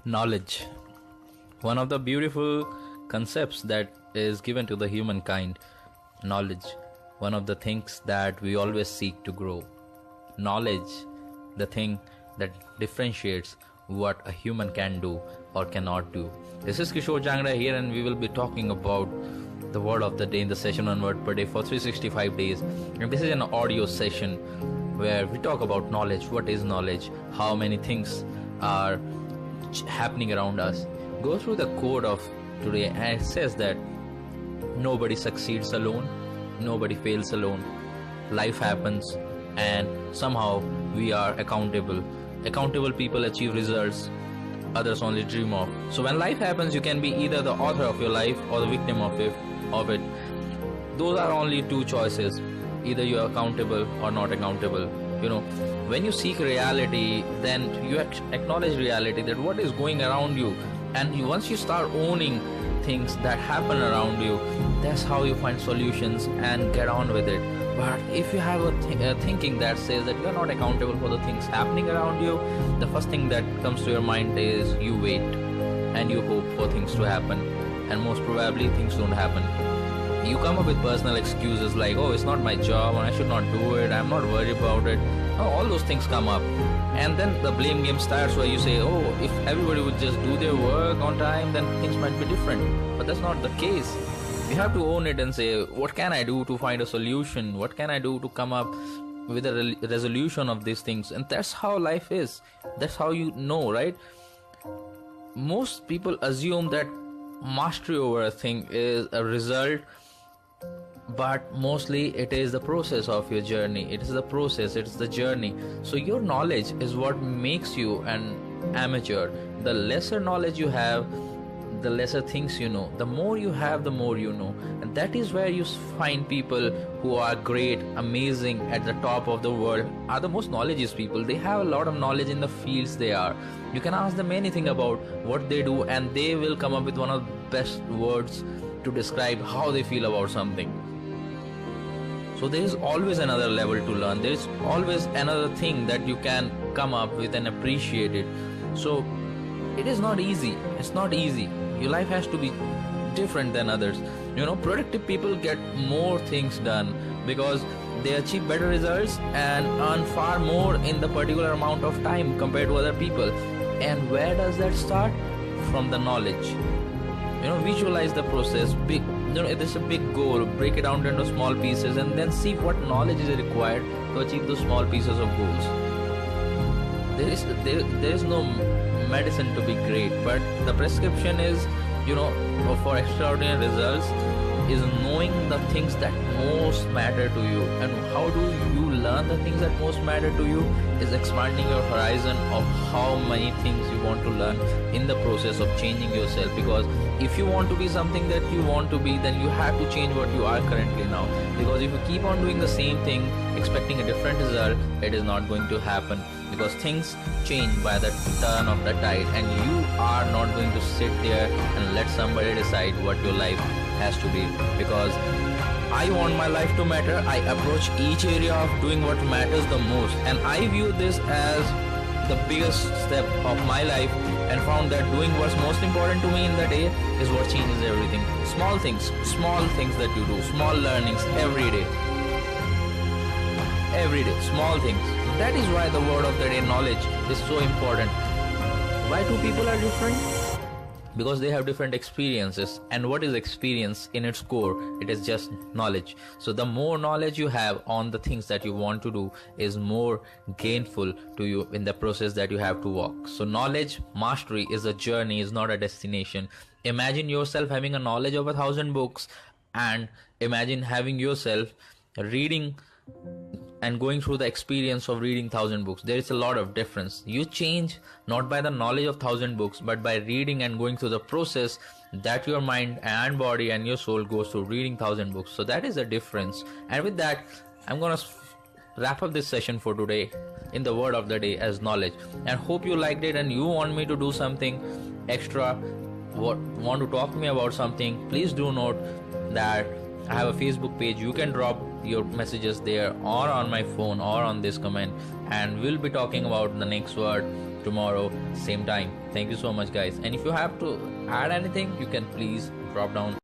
Knowledge. One of the beautiful concepts that is given to the humankind. Knowledge. One of the things that we always seek to grow. Knowledge, the thing that differentiates what a human can do or cannot do. This is Kishore Jangra here, and we will be talking about the word of the day in the session on word per day for 365 days. And this is an audio session where we talk about knowledge. What is knowledge? How many things are happening around us? Go through the code of today, and it says that nobody succeeds alone, nobody fails alone. Life happens, and somehow we are accountable. Accountable people achieve results others only dream of. So when life happens, you can be either the author of your life or the victim of it. Those are only two choices. Either you are accountable or not accountable. When you seek reality, then you acknowledge reality, that what is going around you, and once you start owning things that happen around you, that's how you find solutions and get on with it. But if you have a thinking that says that you're not accountable for the things happening around you, the first thing that comes to your mind is you wait and you hope for things to happen, and most probably things don't happen. You come up with personal excuses like, oh, it's not my job and I should not do it, I'm not worried about it. All those things come up, and then the blame game starts where you say, oh, if everybody would just do their work on time, then things might be different. But that's not the case. You have to own it and say, what can I do to find a solution? What can I do to come up with a resolution of these things? And that's how life is. That's how you know, right? Most people assume that mastery over a thing is a result, but mostly it is the process of your journey. It is the process, it's the journey. So your knowledge is what makes you an amateur. The lesser knowledge you have, the lesser things you know. The more you have, the more you know. And that is where you find people who are great, amazing, at the top of the world, are the most knowledgeable people. They have a lot of knowledge in the fields they are. You can ask them anything about what they do, and they will come up with one of the best words to describe how they feel about something. So there is always another level to learn. There is always another thing that you can come up with and appreciate it. So it is not easy. It's not easy. Your life has to be different than others. Productive people get more things done because they achieve better results and earn far more in the particular amount of time compared to other people. And where does that start? From the knowledge. Visualize the process. If there's a big goal, break it down into small pieces and then see what knowledge is required to achieve those small pieces of goals. There is no medicine to be great, but the prescription is, for extraordinary results, is knowing the things that most matter to you. And how do you learn the things that most matter to you? Is expanding your horizon of how many things you want to learn in the process of changing yourself. Because if you want to be something that you want to be, then you have to change what you are currently now. Because if you keep on doing the same thing, expecting a different result, it is not going to happen. Because things change by the turn of the tide, and you are not going to sit there and let somebody decide what your life has to be. Because I want my life to matter, I approach each area of doing what matters the most, and I view this as the biggest step of my life, and found that doing what's most important to me in the day is what changes everything. Small things that you do, small learnings every day, small things. That is why the word of the day, knowledge, is so important. Why two people are different? Because they have different experiences. And what is experience in its core? It is just knowledge. So the more knowledge you have on the things that you want to do is more gainful to you in the process that you have to walk. So knowledge, mastery, is a journey, is not a destination. Imagine yourself having a knowledge of 1,000 books, and imagine having yourself reading and going through the experience of reading 1,000 books. There is a lot of difference. You change not by the knowledge of 1,000 books, but by reading and going through the process that your mind and body and your soul goes through reading 1,000 books. So that is the difference. And with that, I'm gonna wrap up this session for today in the word of the day as knowledge. And hope you liked it, and you want me to do something extra, want to talk to me about something, please do note that I have a Facebook page. You can drop your messages there, or on my phone, or on this comment, and we'll be talking about the next word tomorrow, same time. Thank you so much, guys. And if you have to add anything, you can please drop down